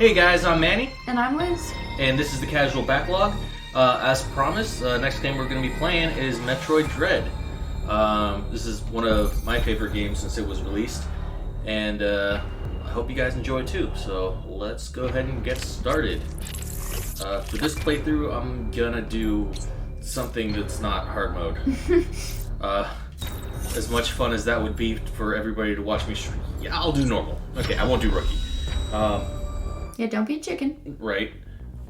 Hey guys, I'm Manny, And I'm Liz. and this is the Casual Backlog. As promised, next game we're going to be playing is Metroid Dread. This is one of my favorite games since it was released, and I hope you guys enjoy too. So let's go ahead and get started. For this playthrough, I'm gonna do something that's not hard mode. As much fun as that would be for everybody to watch me stream, yeah, I'll do normal. Okay, I won't do rookie. Yeah, don't be a chicken. Right.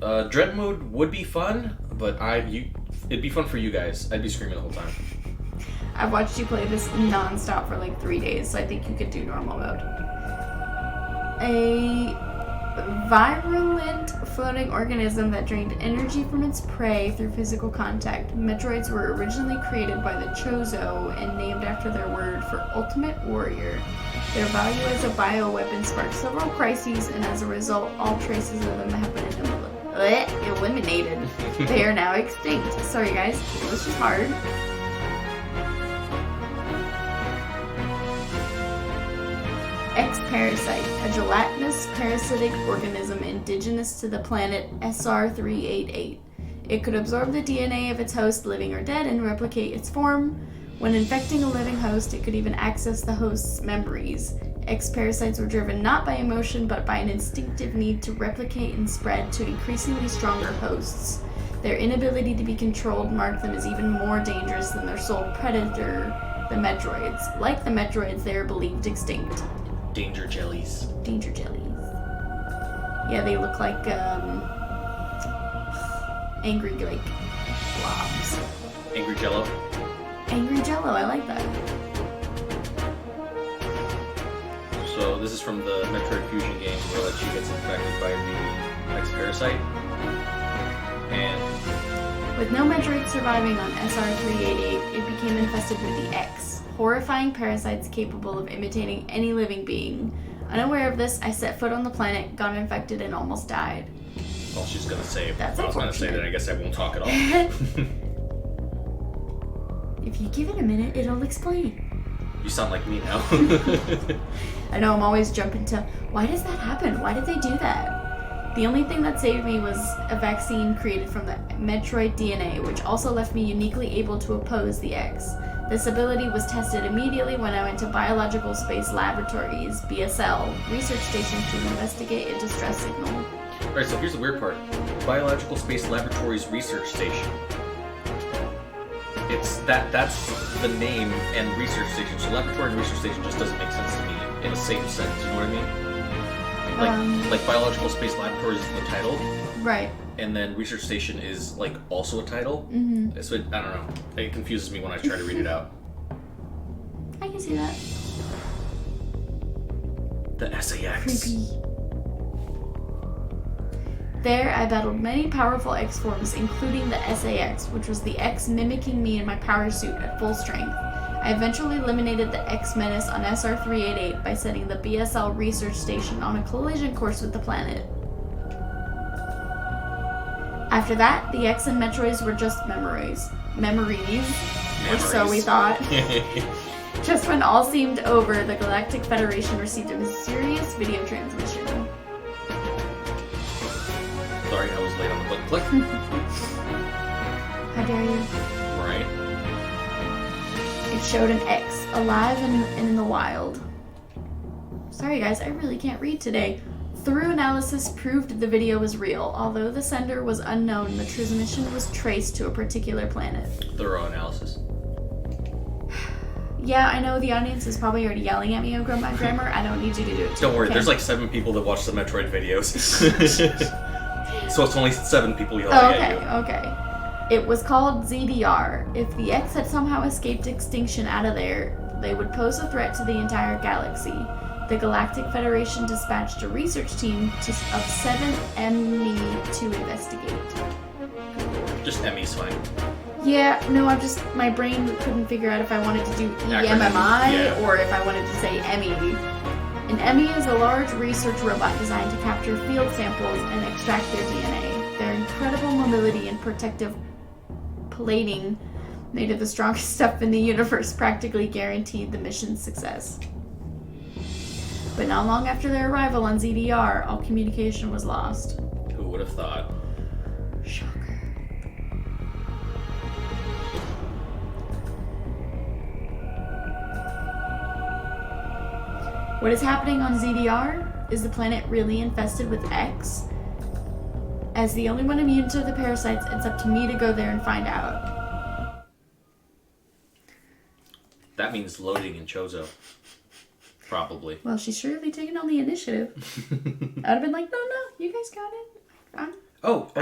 Dread mode would be fun, but it'd be fun for you guys. I'd be screaming the whole time. I've watched you play this non-stop for like 3 days, so I think you could do normal mode. A virulent floating organism that drained energy from its prey through physical contact. Metroids were originally created by the Chozo and named after their word for ultimate warrior. Their value as a bioweapon sparked several crises, and as a result, all traces of them have been eliminated. They are now extinct. Sorry guys, this is hard. X-Parasite, a gelatinous parasitic organism indigenous to the planet SR388. It could absorb the DNA of its host, living or dead, and replicate its form. When infecting a living host, it could even access the host's memories. X-parasites were driven not by emotion, but by an instinctive need to replicate and spread to increasingly stronger hosts. Their inability to be controlled marked them as even more dangerous than their sole predator, the Metroids. Like the Metroids, they are believed extinct. Danger jellies. Danger jellies. Yeah, they look like, angry, like, blobs. Angry Jello. Angry Jello, I like that. So this is from the Metroid Fusion game where she gets infected by the X-Parasite. And With no Metroid surviving on SR388, it became infested with the X, horrifying parasites capable of imitating any living being. Unaware of this, I set foot on the planet, got infected, and almost died. well, she's gonna say, That's I was gonna say unfortunate. that I guess I won't talk at all. If you give it a minute, it'll explain. You sound like me now. I know, I'm always jumping to, why does that happen? Why did they do that? The only thing that saved me was a vaccine created from the Metroid DNA, which also left me uniquely able to oppose the X. This ability was tested immediately when I went to Biological Space Laboratories, BSL, research station to investigate a distress signal. Alright, so here's the weird part. Biological Space Laboratories Research Station. That's the name and research station. So laboratory and research station just doesn't make sense to me in the same sense, you know what I mean? Like Biological Space Laboratories is the title. Right. And then research station is like also a title. Mm-hmm. So I don't know. It confuses me when I try to read it out. I can see that. The SAX. Creepy. There, I battled many powerful X forms, including the SAX, which was the X mimicking me in my power suit at full strength. I eventually eliminated the X menace on SR388 by setting the BSL research station on a collision course with the planet. After that, the X and Metroids were just memories. Or so we thought. Just when all seemed over, the Galactic Federation received a mysterious video transmission. Sorry, I was late on the button click. How dare you? Right. It showed an X, alive and in the wild. Sorry guys, I really can't read today. Thorough analysis proved the video was real. Although the sender was unknown, the transmission was traced to a particular planet. Thorough analysis. Yeah, I know the audience is probably already yelling at me over my grammar. I don't need you to do it too. Don't worry, okay? there's like 7 people that watch the Metroid videos. So it's only 7 people yelling at you. Okay. It was called ZDR. If the X had somehow escaped extinction out of there, they would pose a threat to the entire galaxy. The Galactic Federation dispatched a research team of 7 ME to investigate. Just Emmy's fine. Yeah, no, my brain couldn't figure out if I wanted to do EMMI or if I wanted to say EMI. An EMI is a large research robot designed to capture field samples and extract their DNA. Their incredible mobility and protective plating, made of the strongest stuff in the universe, practically guaranteed the mission's success. But not long after their arrival on ZDR, all communication was lost. Who would have thought? Shocker. What is happening on ZDR? Is the planet really infested with X? As the only one immune to the parasites, it's up to me to go there and find out. That means loading in Chozo. Probably. Well, she's surely taking on the initiative. I'd have been like, no, you guys got it.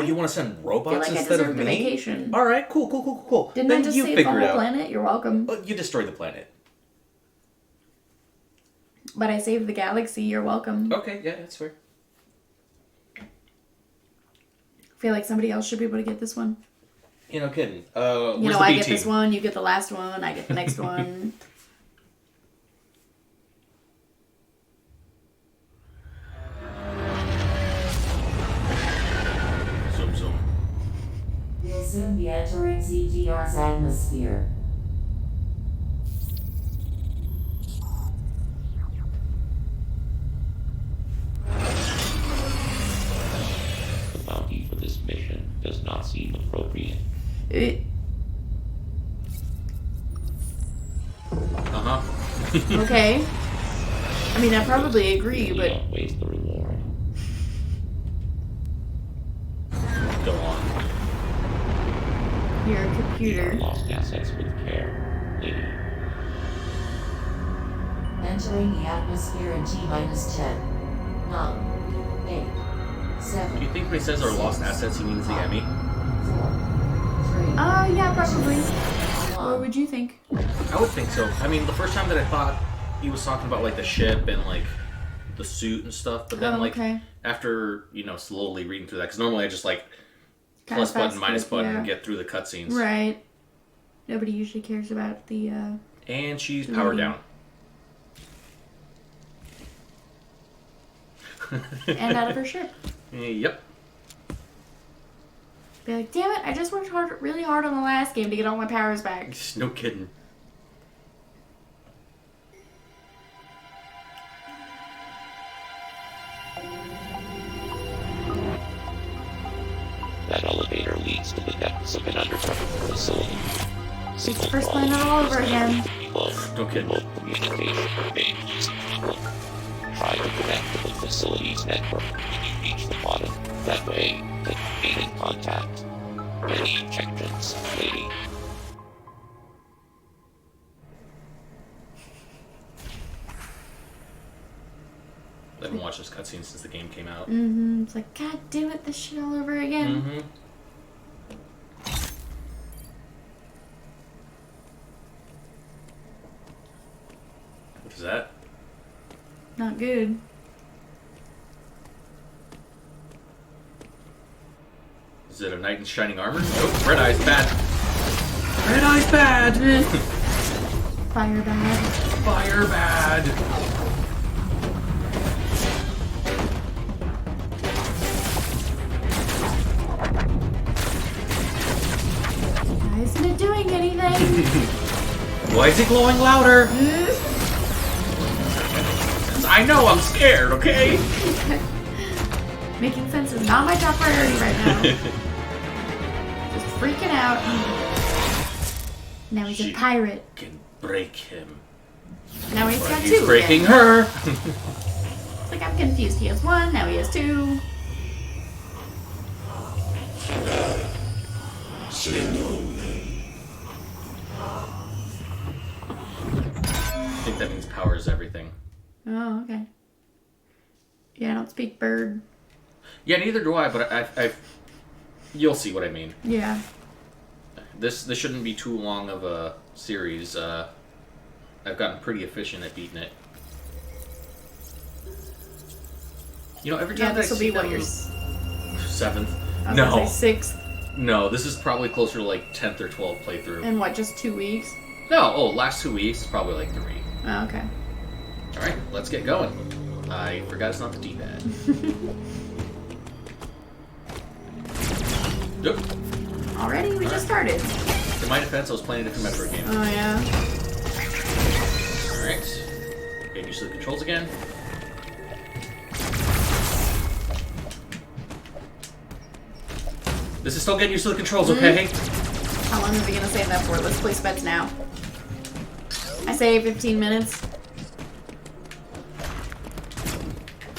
You want to send robots I feel like instead I of deserved me? a vacation. All right, cool. Didn't then I just you save the figure whole it out. planet? You're welcome. Well, you destroyed the planet. But I saved the galaxy. You're welcome. Okay, yeah, that's fair. I feel like somebody else should be able to get this one. You know, kidding. I get this one, you get the last one, I get the next one. Zoom. We'll soon be entering ZGR's atmosphere. The bounty for this mission does not seem appropriate. Okay. I mean, I probably agree, We but... don't waste the reward. Go on. You're a computer. Lost assets with care, lady. Entering the atmosphere in T-minus 10, 9, 8, 7. Do you think when he says our lost assets, he means the Emmy? 4, 3. Yeah, probably. 1. What would you think? I would think so. I mean, the first time that I thought he was talking about like the ship and like the suit and stuff, but then okay. after slowly reading through that, because normally I just like Kinda plus button, fast minus forward, button, yeah. and get through the cutscenes. Right. Nobody usually cares about the, And she's powered down. and out of her ship. Yep. Be like, damn it, I just worked really hard on the last game to get all my powers back. No kidding. That elevator leads to the depths of an underground facility. It's the first planet all over again. No kidding. Remote communication remains a problem. Try to connect to the facility's network when you reach the bottom. That way, they can remain in contact. Many objections, lady. I haven't watched this cutscene since the game came out. Mm-hmm. It's like, God damn it, this shit all over again. Mm-hmm. What is that? Not good. Is it a knight in shining armor? Nope. Red eye's bad. Red eye's bad. Fire bad. Fire bad. Why isn't it doing anything? Why is it glowing louder? I know I'm scared, okay? Making sense is not my top priority right now. Just freaking out. Now he's She a pirate. can break him. Now he's But got he's two breaking again. her. It's like I'm confused. He has one, now he has two. I think that means power is everything. Oh, okay. Yeah, I don't speak bird. Yeah, neither do I, but you'll see what I mean. Yeah. This shouldn't be too long of a series. I've gotten pretty efficient at beating it. You know, every time Yeah, that I this will see be what them- your 7th. I was No, gonna say 6th. no, this is probably closer to like 10th or 12th playthrough. In what, just 2 weeks? No, last 2 weeks, probably like 3. Oh, okay. All right, let's get going. I forgot it's not the D-pad. Yep. Already? We just started. In my defense, I was playing a different Metroid game. Oh, yeah. Alright. Getting used to the controls again. This is still getting used to the controls, okay? How long are we gonna save that for? Let's place bets now. I say 15 minutes.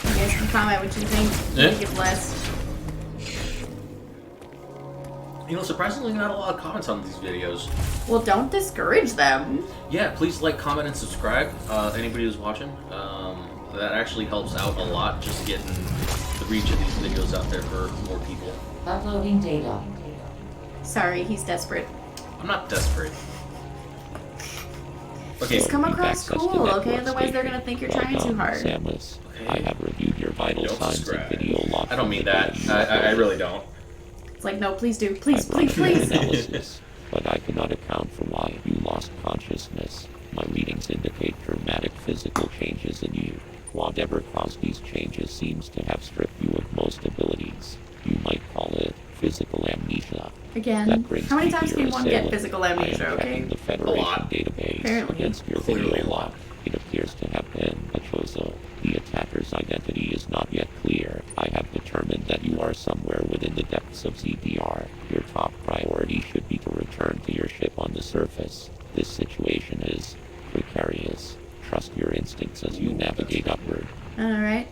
You guys can comment what you think. Yeah. Make it less. You know, surprisingly not a lot of comments on these videos. Well, don't discourage them. Yeah, please like, comment, and subscribe. Anybody who's watching. That actually helps out a lot, just getting the reach of these videos out there for more people. Uploading data. Sorry, he's desperate. I'm not desperate. Okay, Just come Keep across access to cool, network okay? Otherwise they're gonna think you're trying too hard. Samus, Okay. I have reviewed your vital Don't signs and subscribe. video log. I don't mean that. I really don't. It's like, no, please do. Please, I've run please, your please. analysis, but I cannot account for why you lost consciousness. My readings indicate dramatic physical changes in you. Whatever caused these changes seems to have stripped you of most abilities. You might call it physical amnesia. Again, That brings how many me to times your can one get assailant. physical I am amnesia, okay? checking the Federation lot. database Apparently. against your Clearly video a lot. log. It appears to have been a Chozo. The attacker's identity is not yet clear. I have determined that you are somewhere within the depths of ZDR. Your top priority should be to return to your ship on the surface. This situation is precarious. Trust your instincts as you navigate upward. Alright.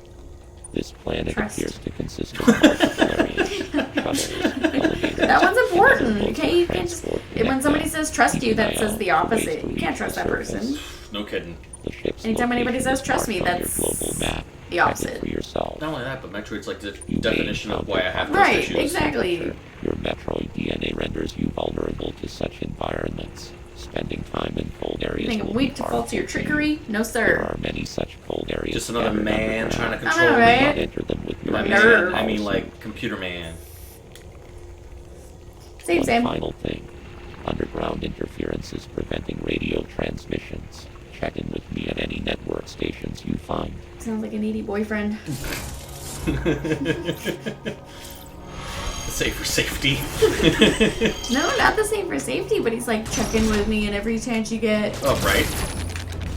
This planet Trust. appears to consist of multiple areas, shuttles, elevators. That one's important, both okay? You can't just... transport When somebody connect says trust you, that keep an eye says the out for ways opposite. to You can't reach trust the that surface. person. No kidding. The ship's Anytime anybody location says is trust me, marked on your that's global map. the Check it opposite. for yourself. Not only that, but Metroid's like the You may definition of why I have encounter trust Right, issues. exactly. Your Metroid DNA renders you vulnerable to such environments. Spending time in cold You areas think I'm will weak be to faulty or harmful to you. trickery? No, There sir. are many such cold areas. Just another scattered man trying to underground. control I know, me. right? Enter them with your By Nerve. man, nerve I mean policy. like computer man. Same, One same. final thing. Underground interference is preventing radio transmissions. Check in with me at any network stations you find. Sounds like a needy boyfriend. Say for safety. No, not the same for safety, but he's like, check in with me and every chance you get. Oh, right.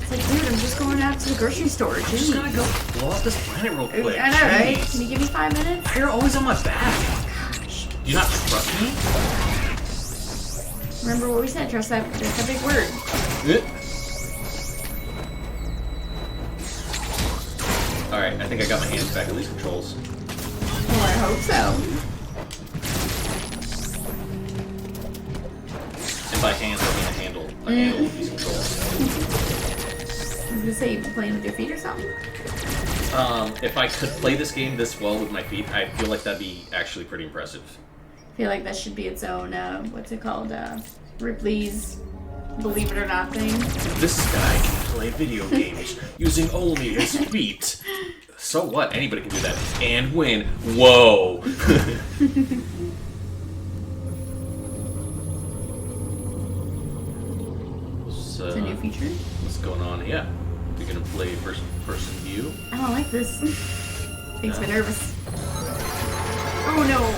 It's like, dude, I'm just going out to the grocery store. I'm just gonna Jeez. go blow up this planet real quick. I know, right? Jeez. Can you give me 5 minutes? You're always on my back. Do you not trust me? Remember what we said, trust that, that's a big word. Alright, I think I got my hands back at these controls. Well, I hope so. And by hands, I mean a handle. A handle of these controls. I was gonna say, you been playing with your feet or something? If I could play this game this well with my feet, I feel like that'd be actually pretty impressive. I feel like that should be its own, what's it called? Ripley's Believe It or Not thing. This guy can play video games using only his feet. So what? Anybody can do that. And win. Whoa. So, It's a new feature. what's going on? Yeah. You're gonna play first person view. I don't like this. Makes me Yeah. nervous. Oh no.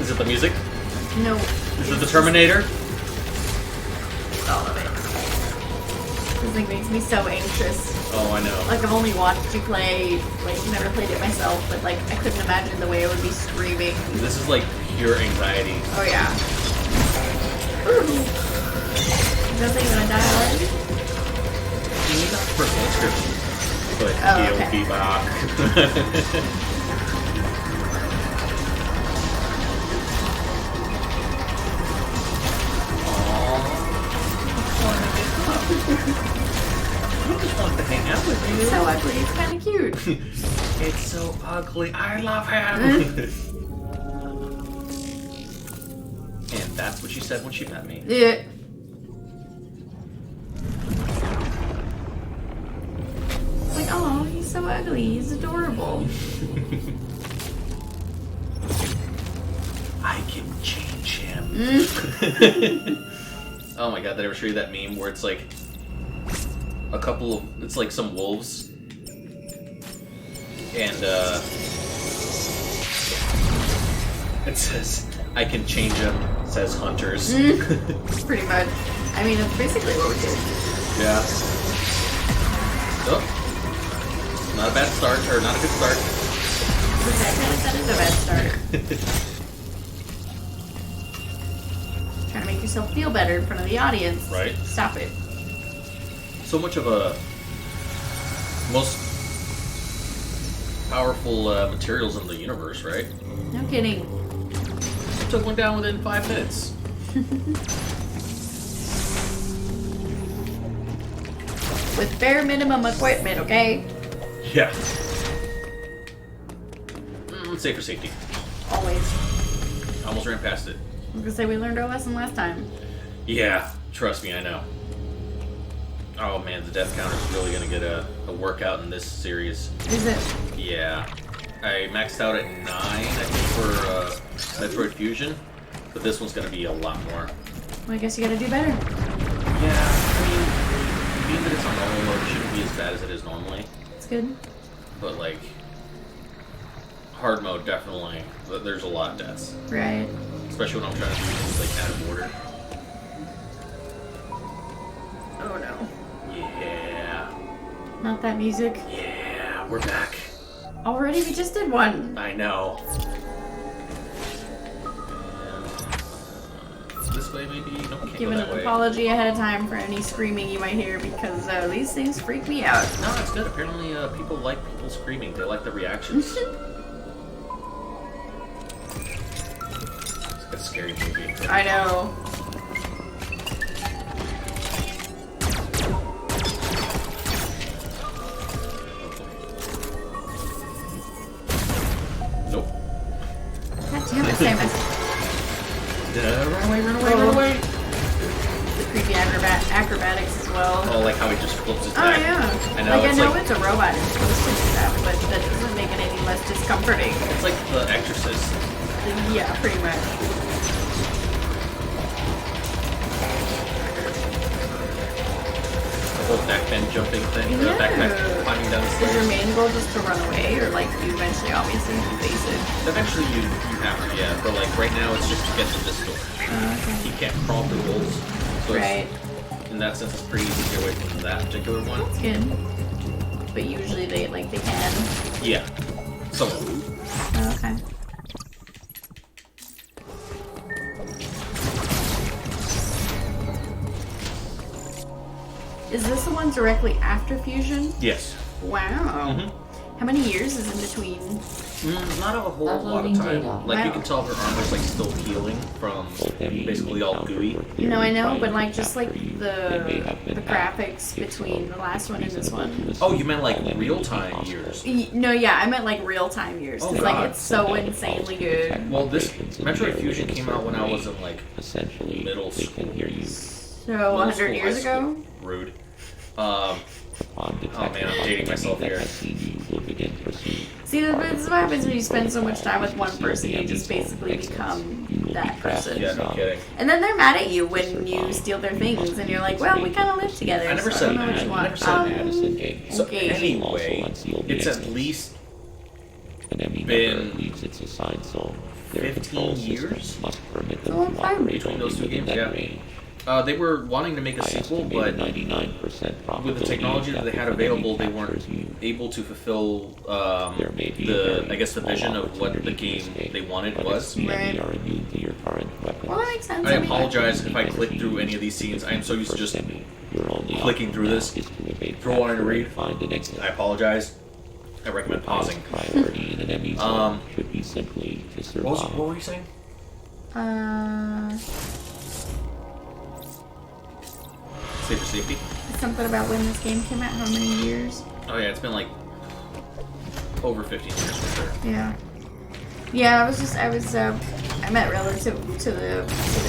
Is it the music? No. Is it the Terminator? It's all of it. This thing makes me so anxious. Oh, I know. Like, I've only watched you play, like, never played it myself, but, like, I couldn't imagine the way I would be screaming. This is like pure anxiety. Oh, yeah. Ooh. Nothing gonna die already? You need not personal description, but Oh, he'll okay. be back. I just want to hang out with It's you. so ugly, it's kinda cute. It's so ugly. I love him. And that's what she said when she met me. Yeah. Like, oh, he's so ugly, he's adorable. I can change him. Oh my god, did I ever show you that meme where it's like a couple of, it's like some wolves and it says, I can change him, says hunters. Pretty much. I mean, that's basically what we did. Yeah. Oh. Not a bad start, or not a good start. Exactly, that is a bad start. make yourself feel better in front of the audience. Right. Stop it. So much of a most powerful materials in the universe, right? No kidding. Took one down within 5 minutes. With bare minimum equipment, okay? Yeah. Let's say for safety. Always. Almost ran past it. I was gonna say we learned our lesson last time. Yeah, trust me, I know. Oh man, the death count is really gonna get a workout in this series. Is it? Yeah. I maxed out at 9, I think, for Metroid Fusion, but this one's gonna be a lot more. Well, I guess you gotta do better. Yeah, I mean, being that it's on normal mode, it shouldn't be as bad as it is normally. It's good. But like, hard mode, definitely, there's a lot of deaths. Right. Especially when I'm trying to do things like out of order. Oh no. Yeah. Not that music. Yeah, we're back. Already? We just did one. I know. And, this way maybe? No, can't Give go an that way. apology ahead of time for any screaming you might hear because these things freak me out. No, that's good. Apparently people like people screaming. They like the reactions. It's like a scary movie. I know. Nope. God damn it, Samus. Run away, run away, Oh. run away! The creepy acrobatics as well. Oh, like how he just flips his Oh back. yeah. I know, Like I it's know like- it's a robot and it's supposed to do that, but that doesn't make it any less discomforting. It's like The Exorcist. Yeah, pretty much. The whole backbend jumping thing. Yeah. Backbend climbing down the Is your stairs. main goal just to run away, or like you eventually obviously face it? Eventually you have to, yeah. But like right now it's just to get to this door. Okay. He can't crawl through holes. So Right. in that sense it's pretty easy to get away from that particular one. That's good. But usually they can. Yeah. So Okay. Is this the one directly after fusion? yes. Wow. Mhm. How many years is in between? Not a whole lot of Uploading time. data. Like you Wow. can tell her armor's like still healing from basically all gooey. No, I know, but like just like the graphics between the last one and this one. Oh, you meant like real time years. No, yeah, I meant like real time years. Oh, Cause God. like it's so insanely good. Well, this Metroid Fusion came out when I was in like Essentially, middle they school. can hear you. So Middle 100 school, years high school. ago. Rude. Upon Oh man, I'm dating myself here. will begin pursuit. See, this is what happens when you spend so much time with one person. You just basically become that person. Yeah, no kidding. And then they're mad at you when you steal their things, and you're like, "Well, we kind of live together." I never so said I don't know what that. you I want. never said Madison Gate. So Okay. anyway, it's at least An enemy been never leaves its assigned zone. Their 15 control years? systems must permit them a long to time operate between only those two within games, that yeah. range. they were wanting to make a I sequel, estimate but 99% with probability the technology that they had if an enemy available, they weren't captures you, able to fulfill there may be a the very I guess the small vision of what the opportunity to game escape, they wanted but was. if the enemy Right. are immune to your current weapons, Well, that makes sense. I mean, apologize if I click through any of these scenes. I am so used to just clicking through this, through wanting to read. Find an exit. I apologize. I recommend pausing. Priority in an enemy zone Um, should be simply to survive. What were you saying? Save for safety. Something about when this game came out. How many years? Oh yeah, it's been like over 15 years for sure. Yeah. Yeah, I meant relative to the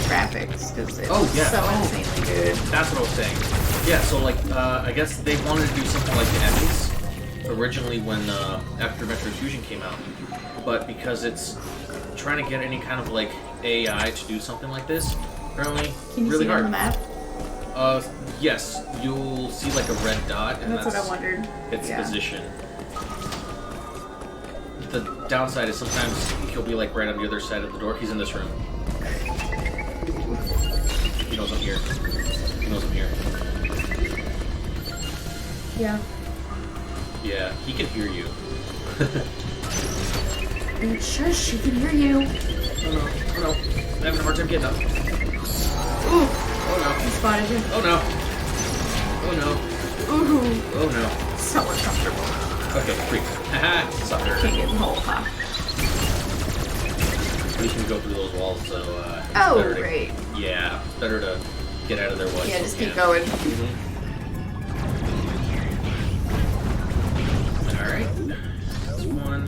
graphics because it Oh, was yeah. so Oh. insanely good. That's what I was saying. Yeah, so like I guess they wanted to do something like the Emmys originally when after Metroid Fusion came out, but because it's trying to get any kind of like AI to do something like this, apparently Can you really see it hard. on the map? Yes, you'll see like a red dot, and That's what I wondered. its Yeah. position. The downside is sometimes he'll be like right on the other side of the door. He's in this room. He knows I'm here. He knows I'm here. Yeah. Yeah, he can hear you. Shush, she can hear you. Oh no, I'm having a hard time getting up. Ooh, Oh no. he spotted you. Oh no. Oh no. Ooh, Oh no. so uncomfortable. Okay, freak. Haha, sucker. Can't get in the hole, huh? We can go through those walls, so it's Oh, better to, great. yeah, better to get out of there while Yeah, you just can. keep going. Alright. That's one.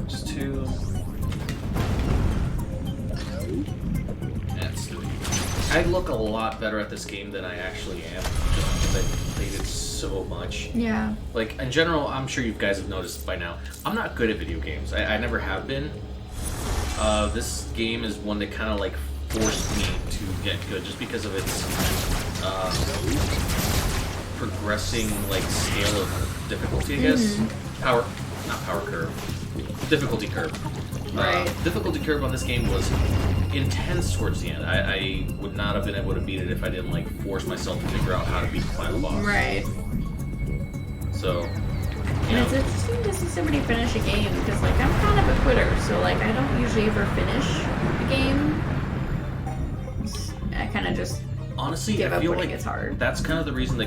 That's two. That's three. I look a lot better at this game than I actually am, just because I played it so much. Yeah. Like, in general, I'm sure you guys have noticed by now, I'm not good at video games. I never have been. This game is one that kind of, like, forced me to get good, just because of its progressing, like, scale of difficulty, I guess. Not power curve. Difficulty curve. Right. Difficulty curve on this game was intense towards the end. I would not have been able to beat it if I didn't, like, force myself to figure out how to beat the final boss. Right. So, you And know. it's interesting to see somebody finish a game because, like, I'm kind of a quitter, so, like, I don't usually ever finish a game. I kind of just Honestly, give I up feel when like it gets hard. that's kind of the reason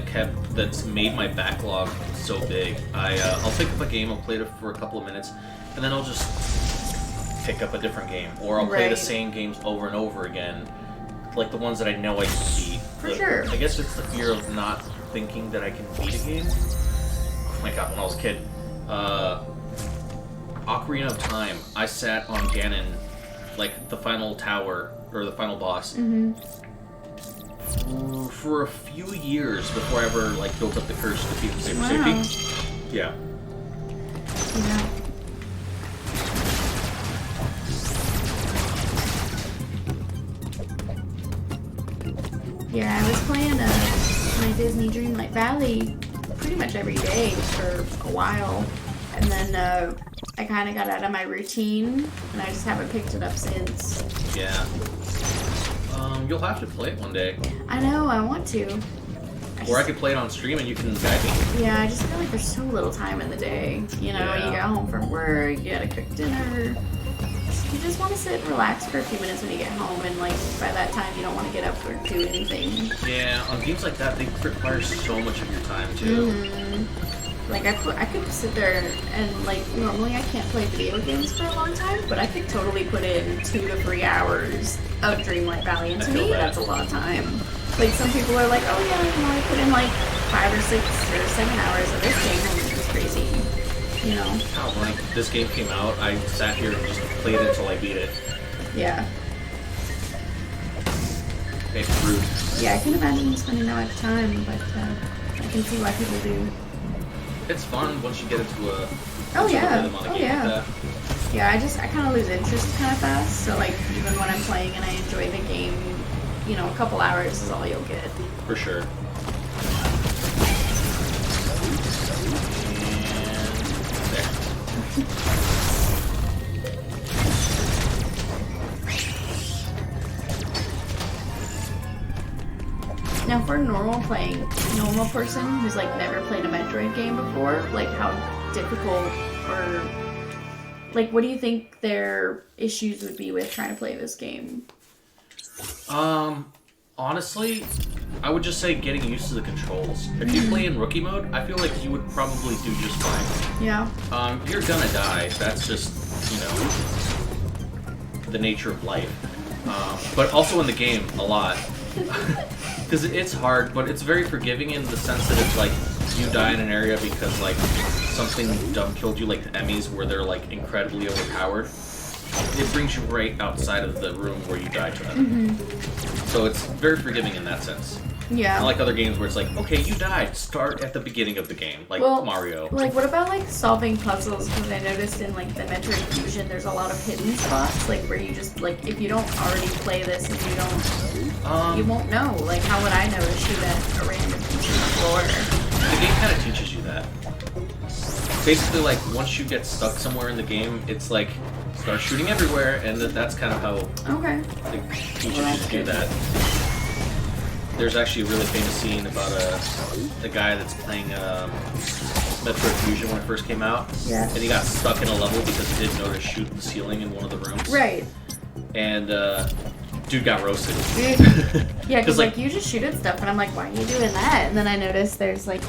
that's made my backlog so big. I'll pick up a game, I'll play it for a couple of minutes, and then I'll just pick up a different game, or I'll play the Right. same games over and over again, like the ones that I know I can beat. For sure. I guess it's the fear of not thinking that I can beat a game. Oh my god, when I was a kid, Ocarina of Time, I sat on Ganon, like the final tower or the final boss. For a few years before I ever like built up the courage to defeat the Saber Wow. Safety. Yeah. Yeah. Yeah, I was playing my Disney Dreamlight Valley pretty much every day for a while, and then I kind of got out of my routine, and I just haven't picked it up since. Yeah. You'll have to play it one day. I know, I want to. Or I could play it on stream and you can guide me. Yeah, I just feel like there's so little time in the day. You know, Yeah. you get home from work, you gotta cook dinner. You just want to sit and relax for a few minutes when you get home, and like by that time you don't want to get up or do anything. Yeah, on games like that, they require so much of your time too. Like I could sit there and like normally I can't play video games for a long time, but I could totally put in 2 to 3 hours of Dreamlight Valley, and to I feel me that. that's a lot of time. Like some people are like, oh yeah, you know, I put in like 5 or 6 or 7 hours of this game, and it's crazy. You know? Oh, when this game came out, I sat here and just played it until I beat it. Yeah. It's rude. Yeah, I can imagine spending that much time, but I can see why people do. It's fun once you get into a Oh into a yeah. rhythm on a Oh game yeah. like that. Yeah, I kind of lose interest kind of fast. So like even when I'm playing and I enjoy the game, you know, a couple hours is all you'll get. For sure. And there. Now for a normal person who's like never played a Metroid game before, like how difficult or like what do you think their issues would be with trying to play this game? Honestly, I would just say getting used to the controls. If you play in rookie mode, I feel like you would probably do just fine. Yeah. You're gonna die. That's just, you know, the nature of life. But also in the game, a lot. Because it's hard, but it's very forgiving in the sense that it's like, you die in an area because, like, something dumb killed you, like the Emmys, where they're, like, incredibly overpowered. It brings you right outside of the room where you died to them. So it's very forgiving in that sense. Yeah. Unlike other games where it's like, okay, you died, start at the beginning of the game, like Well, Mario. Like, what about, like, solving puzzles? Because I noticed in, like, the Metroid Fusion, there's a lot of hidden spots, like, where you just, like, if you don't already play this and you don't, you won't know. Like, how would I know to shoot at a random piece of the floor? The game kind of teaches you that. Basically, like, once you get stuck somewhere in the game, it's like, start shooting everywhere, and that's kind of how Okay. it teaches you to do that. There's actually a really famous scene about a guy that's playing Metroid Fusion when it first came out. Yeah. And he got stuck in a level because he didn't know to shoot the ceiling in one of the rooms. Right. And Dude got roasted. Dude. Yeah, because like, you just shoot at stuff, and I'm like, why are you doing that? And then I noticed there's like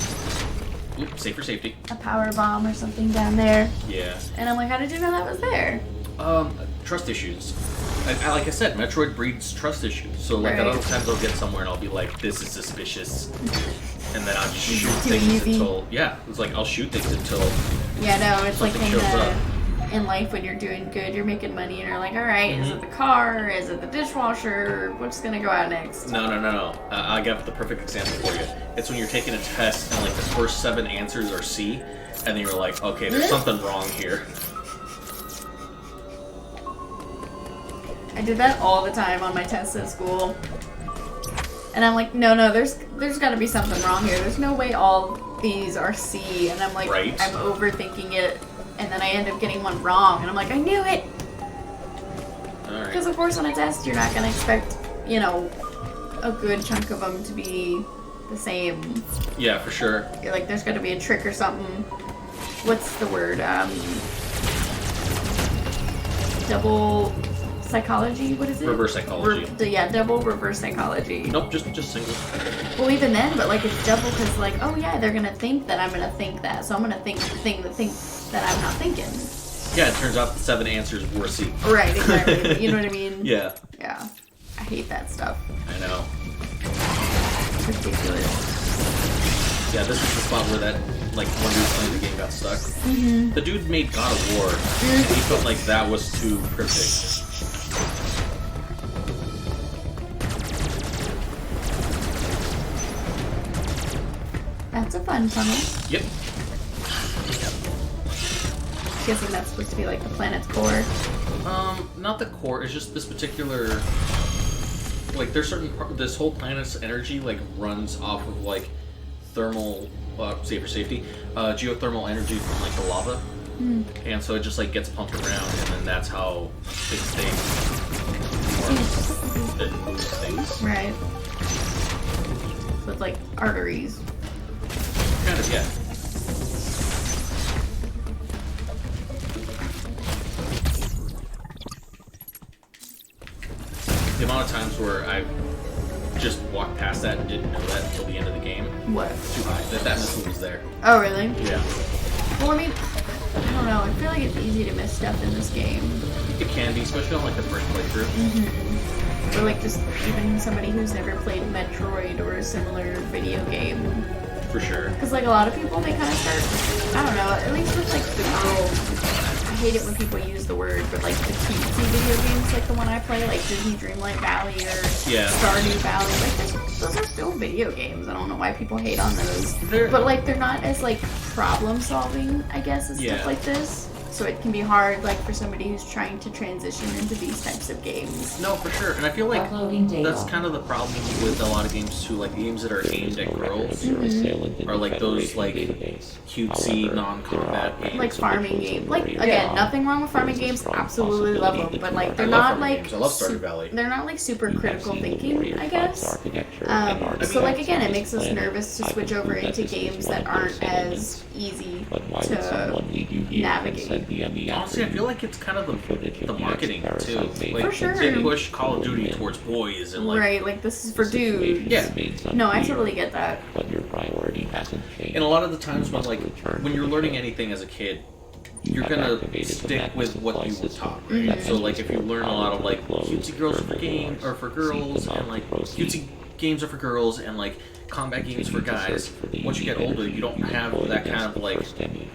safe for safety. a power bomb or something down there. Yeah. And I'm like, how did you know that was there? Trust issues. Like I said, Metroid breeds trust issues. So like Right. a lot of times I'll get somewhere and I'll be like, this is suspicious, and then I'll just shoot Too things easy. until it's like I'll shoot things until Yeah, no, it's like something shows up. in life when you're doing good, you're making money, and you're like, all right, is it the car? Is it the dishwasher? What's gonna go out next? No. I got the perfect example for you. It's when you're taking a test and like the first 7 answers are C, and then you're like, okay, there's something wrong here. I did that all the time on my tests at school. And I'm like, no, there's got to be something wrong here. There's no way all these are C. And I'm like, Right. I'm overthinking it. And then I end up getting one wrong. And I'm like, I knew it. All Because, right. of course, on a test, you're not going to expect, a good chunk of them to be the same. Yeah, for sure. You're like, there's got to be a trick or something. What's the word? Double psychology? What is it? Reverse psychology. Double reverse psychology. Nope, just single. Well, even then, but like it's double because like, oh yeah, they're gonna think that I'm gonna think that, so I'm gonna think the thing that thinks that I'm not thinking. Yeah, it turns out the 7 answers were C. Right, exactly. You know what I mean? Yeah, Yeah. I hate that stuff. I know. It's ridiculous. Yeah, this is the spot where that like one dude playing the game got stuck. Mm-hmm. The dude made God of War, and he felt like that was too cryptic. That's a fun tunnel. Yep. Guessing that's supposed to be like the planet's core. Not the core. It's just this particular. Like, there's certain this whole planet's energy like runs off of like thermal, safe for safety, geothermal energy from like the lava, and so it just like gets pumped around, and then that's how it stays. It moves things. Right. So it's like arteries. Kind of, yeah. The amount of times where I just walked past that and didn't know that until the end of the game. What? Too high. That missile was there. Oh, really? Yeah. Well, I mean, I don't know. I feel like it's easy to miss stuff in this game. It can be, especially on like the first playthrough. Or like just even somebody who's never played Metroid or a similar video game. For sure. Because like a lot of people, they kind of start, I don't know, at least with like the I hate it when people use the word, but like the cutesy video games, like the one I play, like Disney Dreamlight Valley or Stardew Valley, like those are still video games. I don't know why people hate on those. But like they're not as like problem solving, I guess, as stuff like this. So it can be hard, like, for somebody who's trying to transition into these types of games. No, for sure. And I feel like Uploading data. that's kind of the problem with a lot of games too. Like games that are aimed at girls are like those like cutesy non-combat games. Like farming games. Like again, nothing wrong with farming games. Absolutely love them, but like they're not like games. I love Stardew Valley. they're not like super critical thinking, I guess. So like again, it makes us nervous to switch over into games that aren't as easy to navigate. Honestly, I feel like it's kind of the marketing too. Like For sure. they push Call of Duty towards boys and like Right, like this is for dudes. Yeah. No, I totally get that. But your priority hasn't changed. and a lot of the times when you're learning anything as a kid, you're gonna stick with what you were taught, right? So like if you learn a lot of like cutesy girls for games or for girls and like cutesy games are for girls and like combat games for guys, once you get older you don't have that kind of like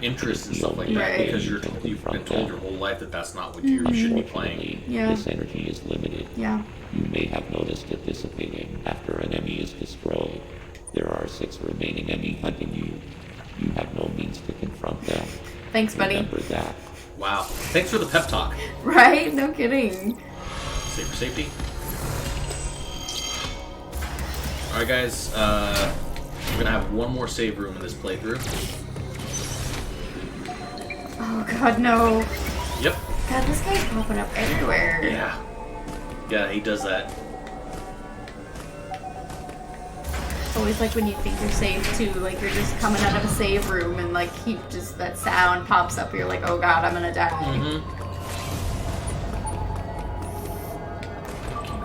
interest and stuff like that Right. because you've been told your whole life that that's not what you should be playing. Yeah. This energy is limited. Yeah. You may have noticed it dissipating after an enemy is destroyed. There are 6 remaining enemy hunting you. You have no means to confront them. Thanks, buddy. Remember that. Wow, thanks for the pep talk. Right? No kidding. Save for safety. Alright guys, we're gonna have one more save room in this playthrough. Oh god, no. Yep. God, this guy's popping up everywhere. Yeah. Yeah, he does that. Always like when you think you're safe too, like you're just coming out of a save room and like he just, that sound pops up, you're like, oh god, I'm gonna die. Mm-hmm.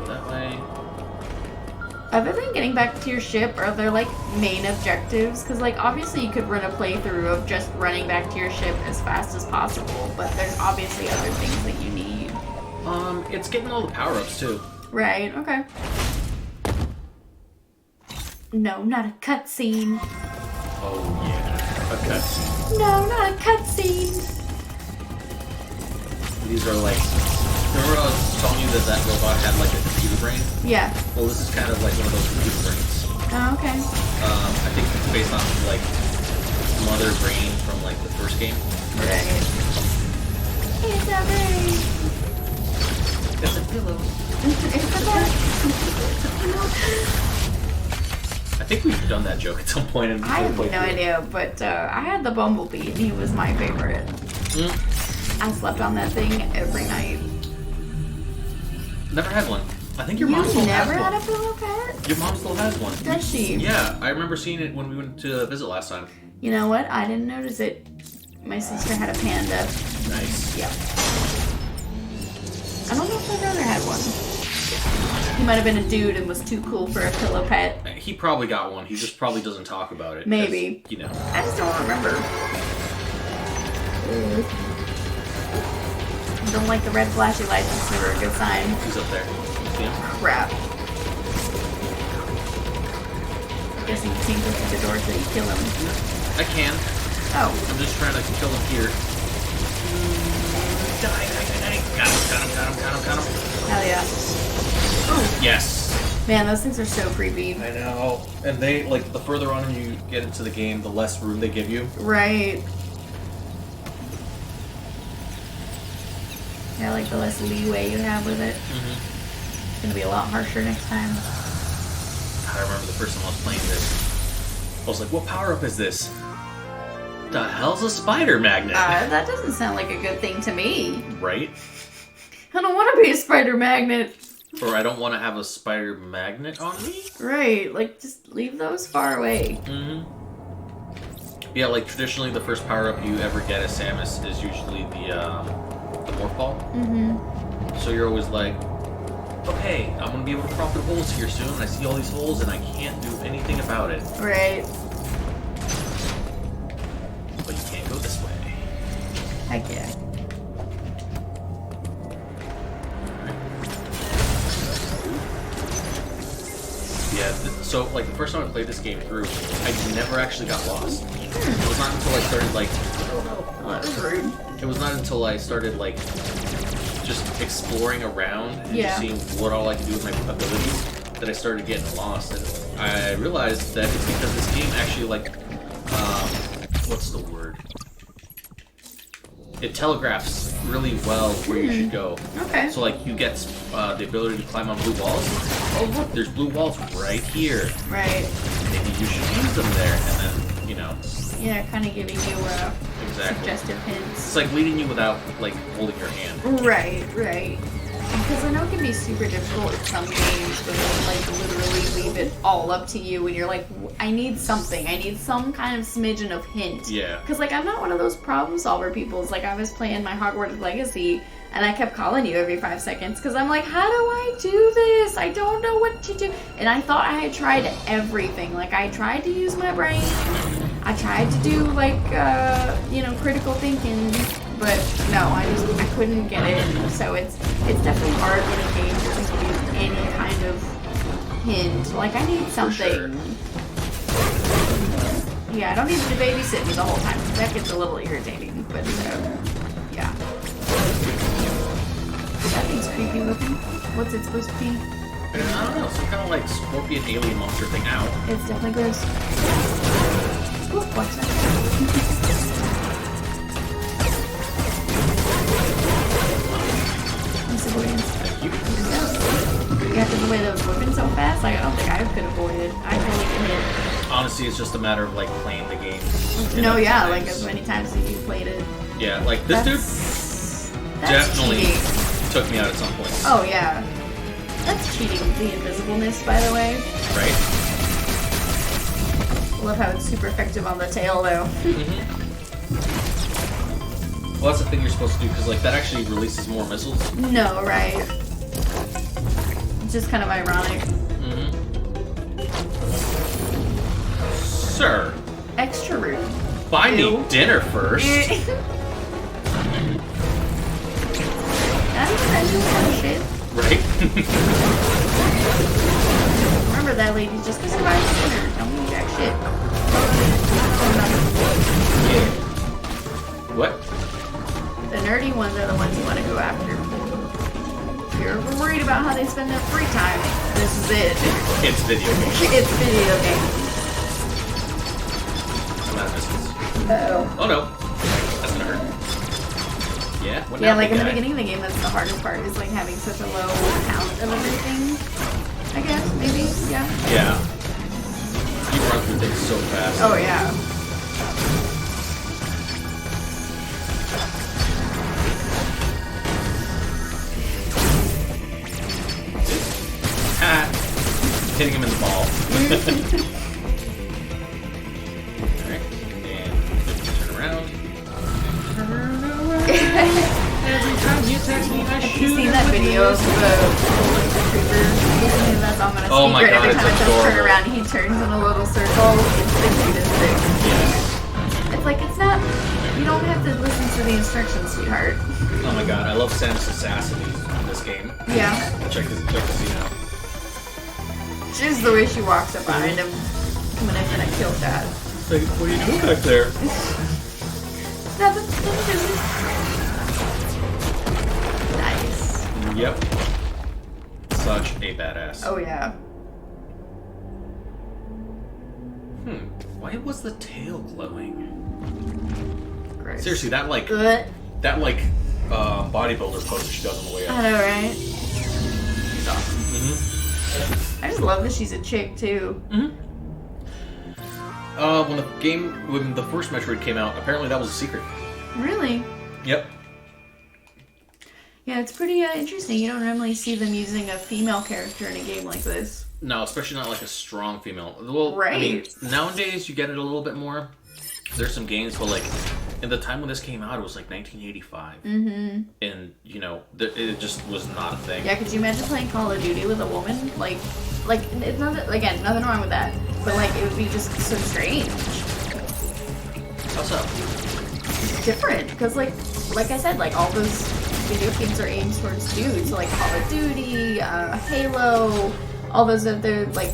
that way. Other than getting back to your ship, are there like main objectives? Because like obviously you could run a playthrough of just running back to your ship as fast as possible, but there's obviously other things that you need. It's getting all the power-ups too. Right, okay. No, not a cutscene. Oh yeah. Okay. No, not a cutscene. These are like, remember I was telling you that robot had like a computer brain? Yeah. Well, this is kind of like one of those computer brains. Oh, okay. I think it's based on like mother brain from like the first game. Right. It's a brain. It's a pillow. It's a pillow. I think we've done that joke at some point in the I have no playthrough. idea, but I had the Bumblebee and he was my favorite. I slept on that thing every night. Never had one. I think your You mom still never has had one. a pillow pet? Your mom still has one. Does she? Yeah, I remember seeing it when we went to visit last time. You know what? I didn't notice it. My sister had a panda. Nice. Yep. I don't know if my brother had one. He might have been a dude and was too cool for a pillow pet. He probably got one. He just probably doesn't talk about it. Maybe. 'cause, you know. I just don't remember. Don't like the red flashy lights. It's never a good sign. He's up there. See him? Crap. Guessing you can't go through the door till you kill him. I can. Oh. I'm just trying to kill him here. Die. Got him. Hell yeah. Yes. Man, those things are so creepy. I know. And they, like, the further on you get into the game, the less room they give you. Right. Yeah, like the less leeway you have with it. It's gonna be a lot harsher next time. I remember the first time I was playing this. I was like, what power-up is this? The hell's a spider magnet? That doesn't sound like a good thing to me. Right? I don't want to be a spider magnet. Or I don't want to have a spider magnet on me? Right, like just leave those far away. Yeah, like traditionally the first power-up you ever get as Samus is usually the morph ball. So you're always like, okay, I'm gonna be able to crawl through holes here soon. I see all these holes and I can't do anything about it. Right. But you can't go this way. Heck yeah. Yeah, so like the first time I played this game through, I never actually got lost. It was not until I started like, Oh, that was rude. it was not until I started like just exploring around and Yeah. just seeing what all I could do with my abilities that I started getting lost. And I realized that it's because this game actually like, what's the word? It telegraphs really well where you should go. Okay. So like you get the ability to climb on blue walls. Oh look, there's blue walls right here. Right. Maybe you should use them there, and then, you know, Yeah, kind of giving you exactly. suggestive hints. It's like leading you without, like, holding your hand. Right, right. Because I know it can be super difficult in some games when they like literally leave it all up to you and you're like, I need something. I need some kind of smidgen of hint. Yeah. Because like I'm not one of those problem solver people. It's like I was playing my Hogwarts Legacy and I kept calling you every 5 seconds because I'm like, how do I do this? I don't know what to do. And I thought I had tried everything. Like I tried to use my brain. I tried to do like, you know, critical thinking. But no, I couldn't get it. So it's definitely hard when a game doesn't give you any kind of hint. Like I need something. Yeah, I don't need you to babysit me the whole time. That gets a little irritating. But yeah, that thing's creepy looking. What's it supposed to be? I don't know, some kind of like scorpion alien monster thing out. It's definitely gross. Ooh, watch that. Thank you. Yeah, because the way those moving so fast, like I don't think I could avoid it. I totally get hit. Honestly, it's just a matter of like playing the game. No, enough yeah, times. like as many times as you played it. Yeah, like this That's definitely cheating. took me out at some point. Oh yeah, that's cheating. The invisibleness, by the way. Right? Love how it's super effective on the tail, though. Well, that's the thing you're supposed to do, because like that actually releases more missiles. No, right? It's just kind of ironic. Mm-hmm. Sir, Extra rude. buy me Ew. dinner first. Not even that you want shit. Right? Remember that, lady. Just because you buy dinner, don't mean jack shit. What? The nerdy ones are the ones you want to go after. If you're worried about how they spend their free time, this is it. It's video games. It's video games. I'm out of business. Uh-oh. Oh no. That's gonna hurt. Yeah? What Yeah, now, like big in the guy? beginning of the game, that's the hardest part, is like having such a low count of everything. I guess, maybe, yeah. Yeah. You run through things so fast. Oh, yeah. Ah. Hitting him in the ball. Alright. And turn around. Every time you text me, I Have you seen that video of the creeper? That's all I'm gonna Oh my secret. God, Every it's time it says turn adorable. around, he turns in a little circle. It's the cutest thing. Yes. It's like, it's not, you don't have to listen to the instructions, sweetheart. Oh my god, I love Samus Assassin in this game. Yeah. Check this scene out. Just the way she walks up behind him when it's in a kill shot. It's like, what are you doing back there? Nothing. Nice. Yep. Such a badass. Oh, yeah. Why was the tail glowing? Gross. Seriously, that like Ugh. bodybuilder pose she does on the way I up. know, right? She's awesome. Mm-hmm. I just love that she's a chick, too. Mm-hmm. When the first Metroid came out, apparently that was a secret. Really? Yep. Yeah, it's pretty interesting. You don't normally see them using a female character in a game like this. No, especially not like a strong female. Well, Right. I mean, nowadays you get it a little bit more. There's some games, but like in the time when this came out, it was like 1985, and you know, it just was not a thing. Yeah, could you imagine playing Call of Duty with a woman? Like it's not, again, nothing wrong with that, but like it would be just so strange. How so? Different, because like I said, like all those video games are aimed towards dudes, so like Call of Duty, Halo, all those other, like,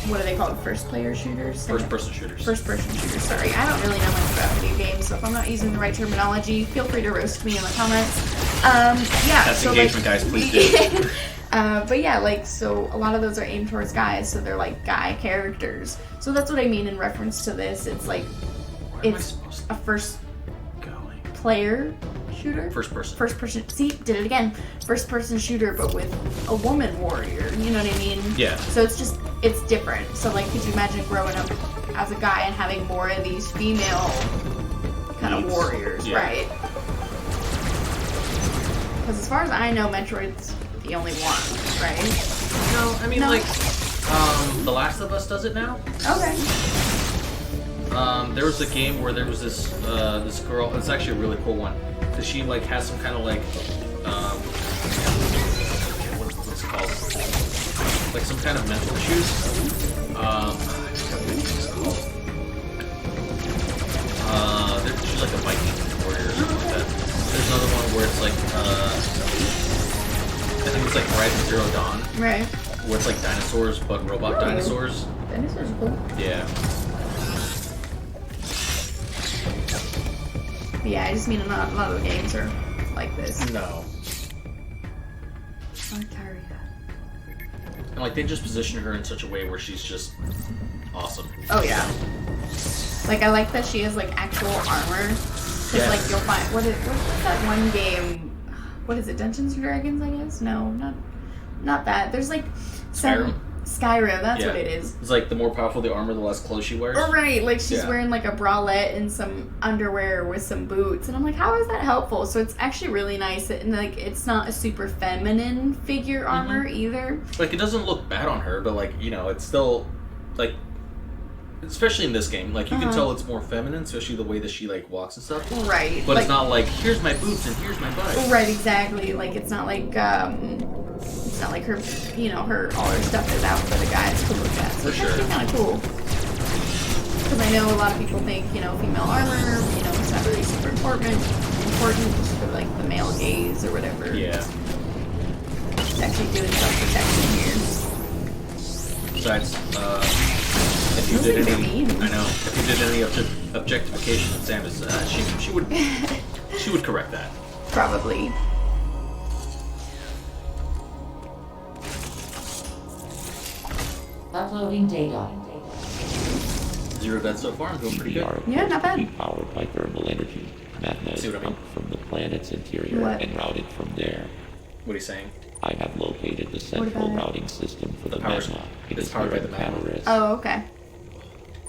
what are they called? First-player shooters? First-person shooters. First-person shooters, sorry. I don't really know much about video games, so if I'm not using the right terminology, feel free to roast me in the comments. Yeah, That's so engagement, like, guys. Please do. but yeah, like, so a lot of those are aimed towards guys, so they're like guy characters. So that's what I mean in reference to this. It's like, Where am I it's supposed a to first-player go? shooter? First person. First person, see, did it again. First person shooter, but with a woman warrior, you know what I mean? Yeah. So it's different. So like, could you imagine growing up as a guy and having more of these female kind of Needs. warriors, Yeah. right? Because as far as I know, Metroid's the only one, right? No, I mean No. like, The Last of Us does it now. Okay. There was a game where there was this girl. It's actually a really cool one. Cause she like has some kind of like what's it called? Like some kind of mental issues. I forgot what it's called. She's like a Viking warrior or something like that. There's another one where it's like I think it's like Horizon Zero Dawn, Right. where it's like dinosaurs but robot Really? dinosaurs. Dinosaurs are cool. Yeah. But yeah, I just mean a lot of the games are like this. No. And like they just position her in such a way where she's just awesome. Oh yeah. Like I like that she has like actual armor. Cause Yes. like you'll find what's that one game? What is it? Dungeons and Dragons, I guess. No, not that. There's like some Skyrim. That's Yeah. what it is. It's like the more powerful the armor, the less clothes she wears. Oh, right, like she's Yeah. wearing like a bralette and some underwear with some boots, and I'm like, how is that helpful? So it's actually really nice, and like it's not a super feminine figure armor either. Like it doesn't look bad on her, but like you know, it's still like, especially in this game, like you can tell it's more feminine, especially the way that she like walks and stuff. Right, But like, it's not like here's my boobs and here's my butt. right, exactly. Like it's not like it's It's not like her, all her stuff is out for the guys to look at. So For it's actually kind of cool. Because I know a lot of people think, female armor, it's not really super important for like the male gaze or whatever. Yeah. It's actually doing self-protection here. Besides, if you Feels did like any, they're mean. I know, if you did any objectification of Samus, she would correct that. Probably. Uploading data. 0 deaths so far. I'm doing pretty good. PBR Yeah, not bad. appears to be powered by thermal energy. Magma See is what I mean? pumped from the planet's interior What? and routed from there. What are you saying? I have located the central about it? routing system for the power's- magma. It it's is powered here by in the magma. Catalyst. Oh, okay.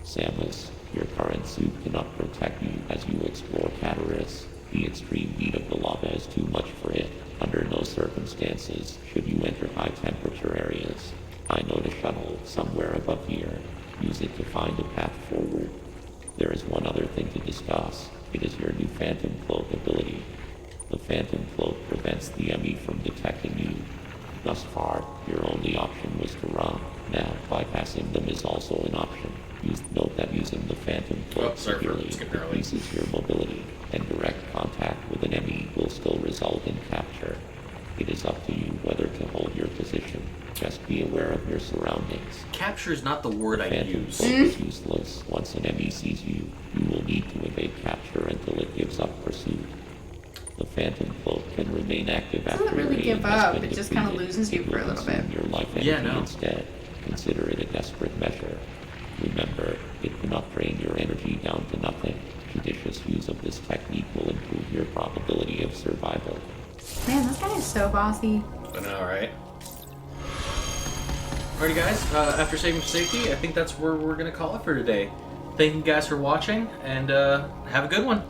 Samus, your current suit cannot protect you as you explore Catalyst. The extreme heat of the lava is too much for it. Under no circumstances should you enter high temperature areas. I know the shuttle somewhere above here. Use it to find a path forward. There is one other thing to discuss. It is your new Phantom Cloak ability. The Phantom Cloak prevents the enemy from detecting you. Thus far, your only option was to run. Now, bypassing them is also an option. Note that using the Phantom Cloak sorry for severely skipping early. increases your mobility, and direct contact with an enemy will still result in capture. It is up to you whether to hold your position. Just be aware of your surroundings. Capture is not the word I Phantom use. Cloak is useless. Once an enemy sees you, you will need to evade capture until it gives up pursuit. The Phantom Cloak can remain active Doesn't after really your give aim has up, been it just kinda defeated. loses you It for a will little bit. consume your life energy Yeah, no. instead. Consider it a desperate measure. Remember, it cannot drain your energy down to nothing. Judicious use of this technique will improve your probability of survival. Man, this guy is so bossy. I know, right? Alrighty, guys. After saving for safety, I think that's where we're gonna call it for today. Thank you guys for watching, and have a good one.